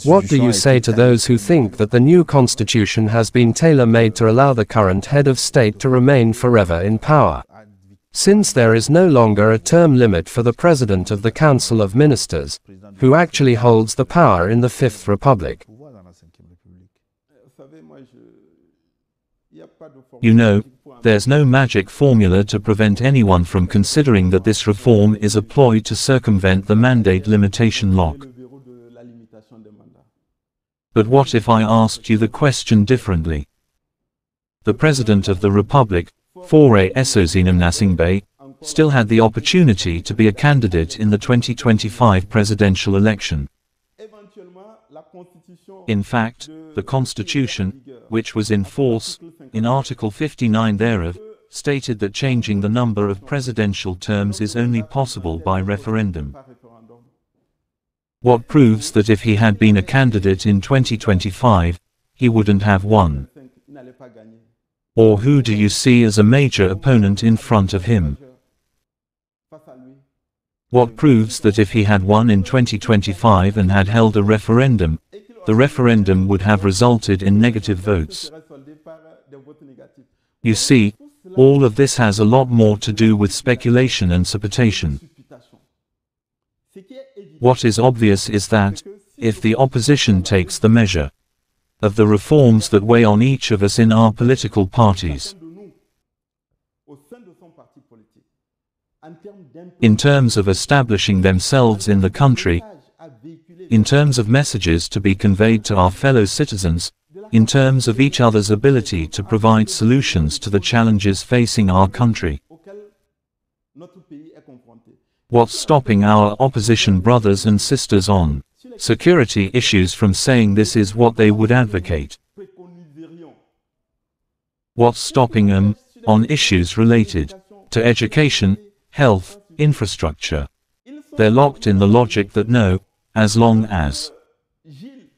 What do you say to those who think that the new constitution has been tailor-made to allow the current head of state to remain forever in power? Since there is no longer a term limit for the President of the Council of Ministers, who actually holds the power in the Fifth Republic. You know, there's no magic formula to prevent anyone from considering that this reform is a ploy to circumvent the mandate limitation lock. But what if I asked you the question differently? The President of the Republic, faure gnassingbe, still had the opportunity to be a candidate in the 2025 presidential election. In fact, the Constitution, which was in force, in Article 59 thereof, stated that changing the number of presidential terms is only possible by referendum. What proves that if he had been a candidate in 2025, he wouldn't have won? Or who do you see as a major opponent in front of him? What proves that if he had won in 2025 and had held a referendum, the referendum would have resulted in negative votes? You see, all of this has a lot more to do with speculation and supposition. What is obvious is that, if the opposition takes the measure of the reforms that weigh on each of us in our political parties, in terms of establishing themselves in the country, in terms of messages to be conveyed to our fellow citizens, in terms of each other's ability to provide solutions to the challenges facing our country. What's stopping our opposition brothers and sisters on security issues from saying this is what they would advocate? What's stopping them on issues related to education, health, infrastructure? They're locked in the logic that no, as long as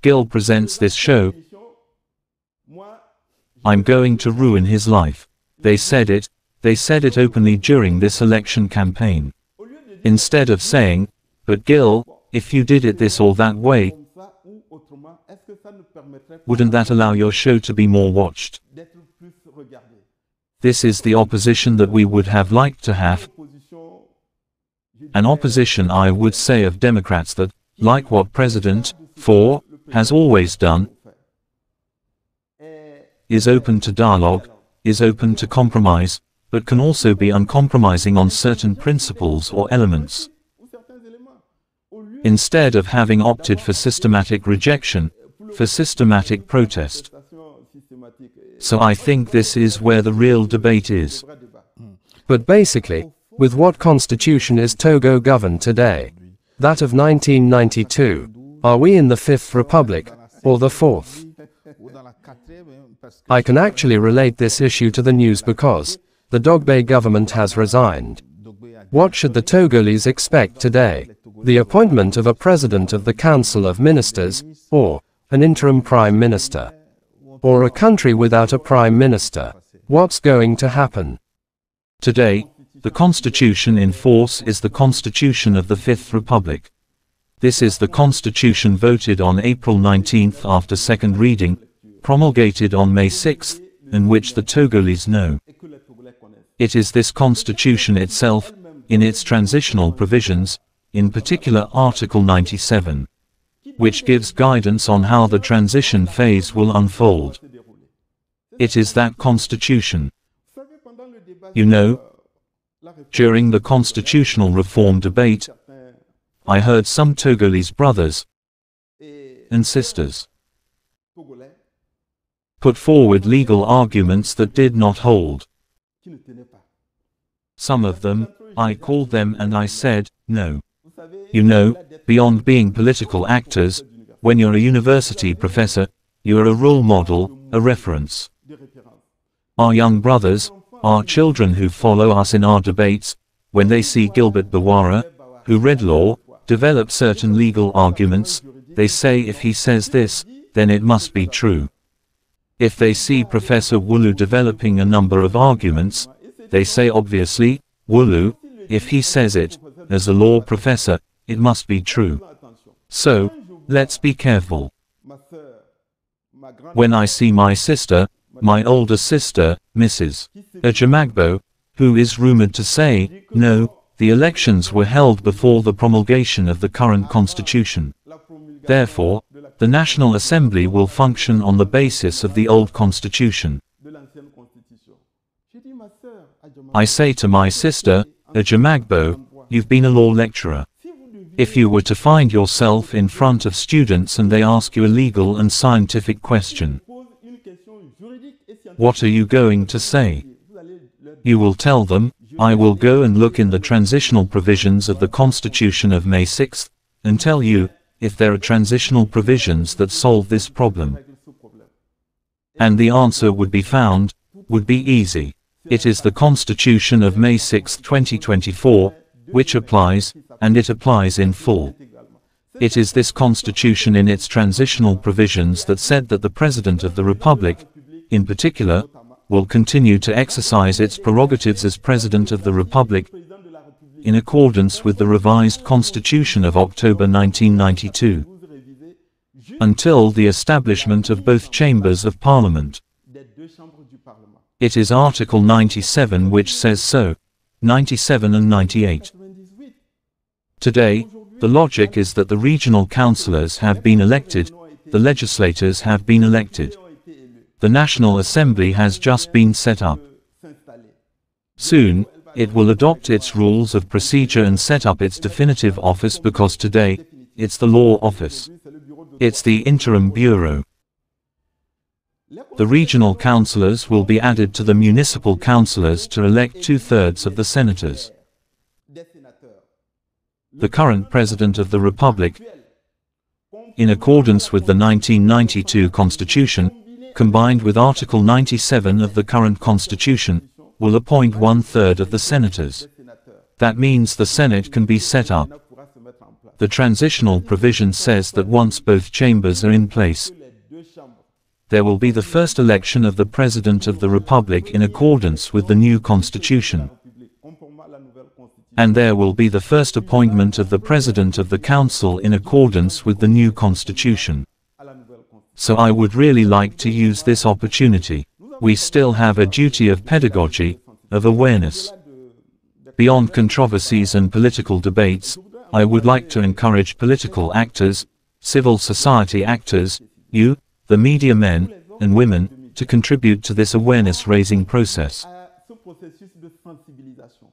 Gil presents this show, I'm going to ruin his life. They said it openly during this election campaign. Instead of saying, but Gil, if you did it this or that way, wouldn't that allow your show to be more watched? This is the opposition that we would have liked to have. An opposition, I would say, of Democrats that, like what President Faure has always done, is open to dialogue, is open to compromise, but can also be uncompromising on certain principles or elements. Instead of having opted for systematic rejection, for systematic protest. So I think this is where the real debate is. But basically, with what constitution is Togo governed today? That of 1992. Are we in the Fifth Republic, or the Fourth? I can actually relate this issue to the news because the Dogbe government has resigned. What should the Togolese expect today? The appointment of a president of the Council of Ministers, or an interim prime minister? Or a country without a prime minister? What's going to happen? Today, the constitution in force is the Constitution of the Fifth Republic. This is the constitution voted on April 19th after second reading, promulgated on May 6th, and which the Togolese know. It is this constitution itself, in its transitional provisions, in particular Article 97, which gives guidance on how the transition phase will unfold. It is that constitution. You know, during the constitutional reform debate, I heard some Togolese brothers and sisters put forward legal arguments that did not hold. Some of them, I called them and I said, no. You know, beyond being political actors, when you're a university professor, you're a role model, a reference. Our young brothers, our children who follow us in our debates, when they see Gilbert BAWARA, who read law, develop certain legal arguments, they say if he says this, then it must be true. If they see Professor Wulu developing a number of arguments, they say obviously, Wulu, if he says it, as a law professor, it must be true. So, let's be careful. When I see my sister, my older sister, Mrs. Ajamagbo, who is rumored to say, no, the elections were held before the promulgation of the current constitution. Therefore, the National Assembly will function on the basis of the old constitution. I say to my sister, Ajamagbo, you've been a law lecturer. If you were to find yourself in front of students and they ask you a legal and scientific question, what are you going to say? You will tell them, I will go and look in the transitional provisions of the Constitution of May 6th, and tell you, if there are transitional provisions that solve this problem. And the answer would be found, would be easy. It is the Constitution of May 6, 2024, which applies, and it applies in full. It is this Constitution in its transitional provisions that said that the President of the Republic, in particular, will continue to exercise its prerogatives as President of the Republic, in accordance with the revised Constitution of October 1992, until the establishment of both chambers of Parliament. It is Article 97 which says so, 97 and 98. Today, the logic is that the regional councillors have been elected, the legislators have been elected. The National Assembly has just been set up. Soon, it will adopt its rules of procedure and set up its definitive office because today, it's the law office. It's the interim bureau. The regional councillors will be added to the municipal councillors to elect 2/3 of the senators. The current President of the Republic, in accordance with the 1992 Constitution, combined with Article 97 of the current Constitution, will appoint 1/3 of the senators. That means the Senate can be set up. The transitional provision says that once both chambers are in place, there will be the first election of the President of the Republic in accordance with the new Constitution. And there will be the first appointment of the President of the Council in accordance with the new Constitution. So I would really like to use this opportunity. We still have a duty of pedagogy, of awareness. Beyond controversies and political debates, I would like to encourage political actors, civil society actors, you, the media men and women, to contribute to this awareness-raising process.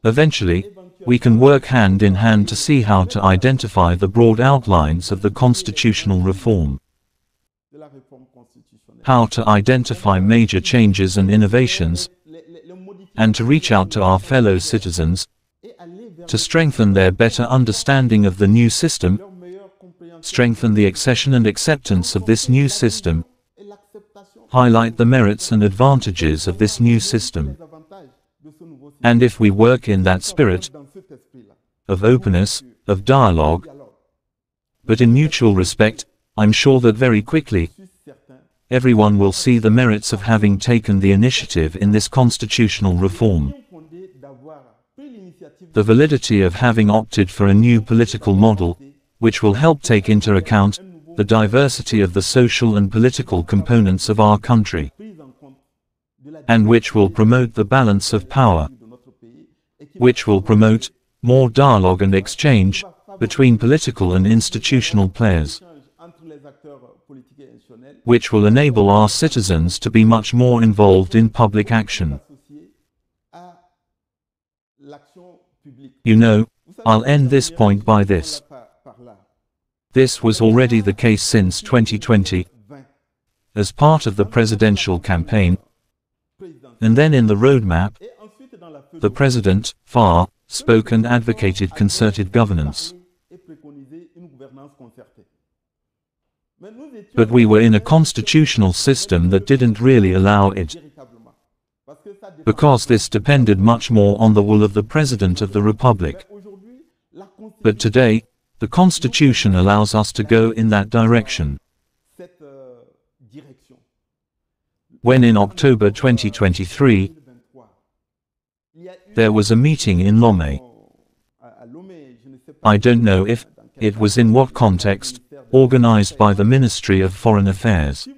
Eventually, we can work hand in hand to see how to identify the broad outlines of the constitutional reform. How to identify major changes and innovations, and to reach out to our fellow citizens, to strengthen their better understanding of the new system, strengthen the accession and acceptance of this new system, highlight the merits and advantages of this new system. And if we work in that spirit of openness, of dialogue, but in mutual respect, I'm sure that very quickly, everyone will see the merits of having taken the initiative in this constitutional reform. The validity of having opted for a new political model, which will help take into account the diversity of the social and political components of our country, and which will promote the balance of power, which will promote more dialogue and exchange between political and institutional players, which will enable our citizens to be much more involved in public action. You know, I'll end this point by this. This was already the case since 2020, as part of the presidential campaign, and then in the roadmap, the President, faure, spoke and advocated concerted governance. But we were in a constitutional system that didn't really allow it, because this depended much more on the will of the President of the Republic. But today, the Constitution allows us to go in that direction. When in October 2023, there was a meeting in Lomé. I don't know if it was in what context, organized by the Ministry of Foreign Affairs.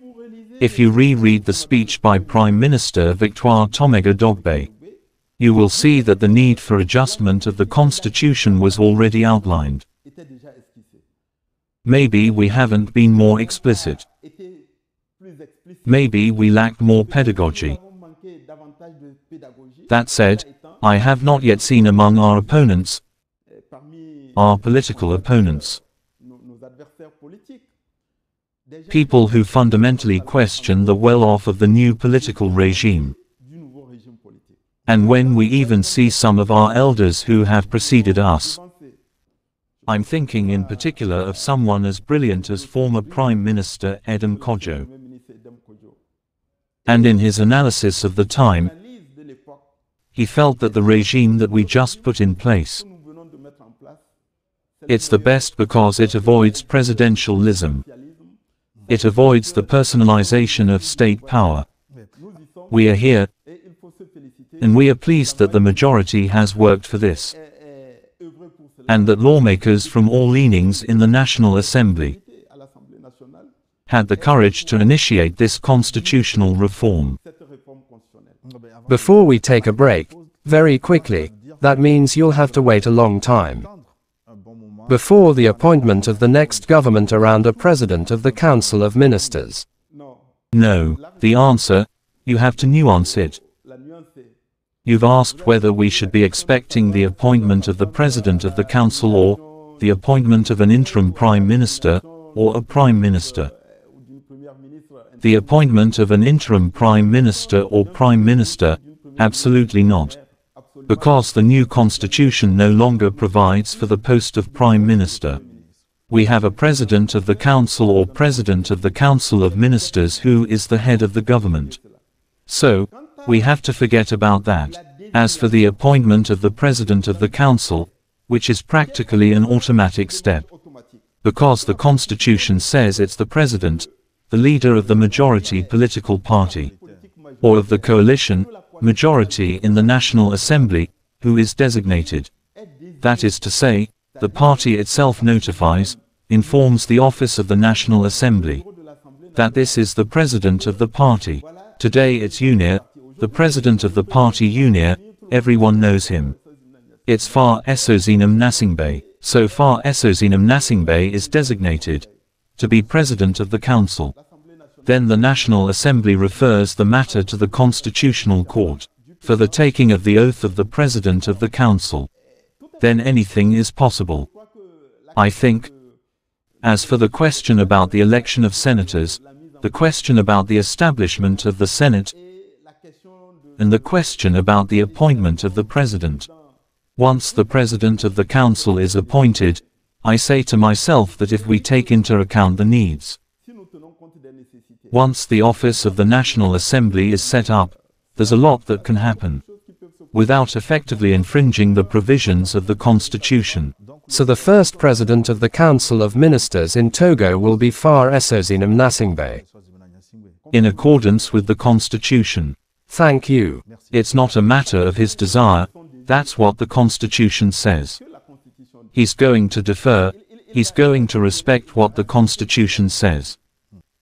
If you reread the speech by Prime Minister Victoire Tomega Dogbe, you will see that the need for adjustment of the constitution was already outlined. Maybe we haven't been more explicit. Maybe we lacked more pedagogy. That said, I have not yet seen among our opponents, our political opponents, people who fundamentally question the well-off of the new political regime. And when we even see some of our elders who have preceded us, I'm thinking in particular of someone as brilliant as former Prime Minister Edem Kojo. And in his analysis of the time, he felt that the regime that we just put in place, it's the best because it avoids presidentialism. It avoids the personalization of state power. We are here, and we are pleased that the majority has worked for this, and that lawmakers from all leanings in the National Assembly had the courage to initiate this constitutional reform. Before we take a break, very quickly, that means you'll have to wait a long time before the appointment of the next government around a president of the Council of Ministers. No, the answer, you have to nuance it. You've asked whether we should be expecting the appointment of the President of the Council or the appointment of an interim Prime Minister or a Prime Minister. The appointment of an interim Prime Minister or Prime Minister? Absolutely not. Because the new constitution no longer provides for the post of Prime Minister. We have a President of the Council or President of the Council of Ministers who is the head of the government. So, we have to forget about that. As for the appointment of the President of the Council, which is practically an automatic step, because the Constitution says it's the President, the leader of the majority political party, or of the coalition, majority in the National Assembly, who is designated. That is to say, the party itself notifies, informs the office of the National Assembly, that this is the President of the party. Today it's UNIR, the President of the party UNIR, everyone knows him. It's Faure gnassingbe. So Faure gnassingbe is designated to be President of the Council. Then the National Assembly refers the matter to the Constitutional Court for the taking of the oath of the President of the Council. Then anything is possible, I think. As for the question about the election of senators, the question about the establishment of the Senate, and the question about the appointment of the President. Once the President of the Council is appointed, I say to myself that if we take into account the needs, once the office of the National Assembly is set up, there's a lot that can happen, without effectively infringing the provisions of the Constitution. So the first President of the Council of Ministers in Togo will be Faure gnassingbe. In accordance with the Constitution. Thank you. It's not a matter of his desire, that's what the Constitution says. He's going to defer, he's going to respect what the Constitution says.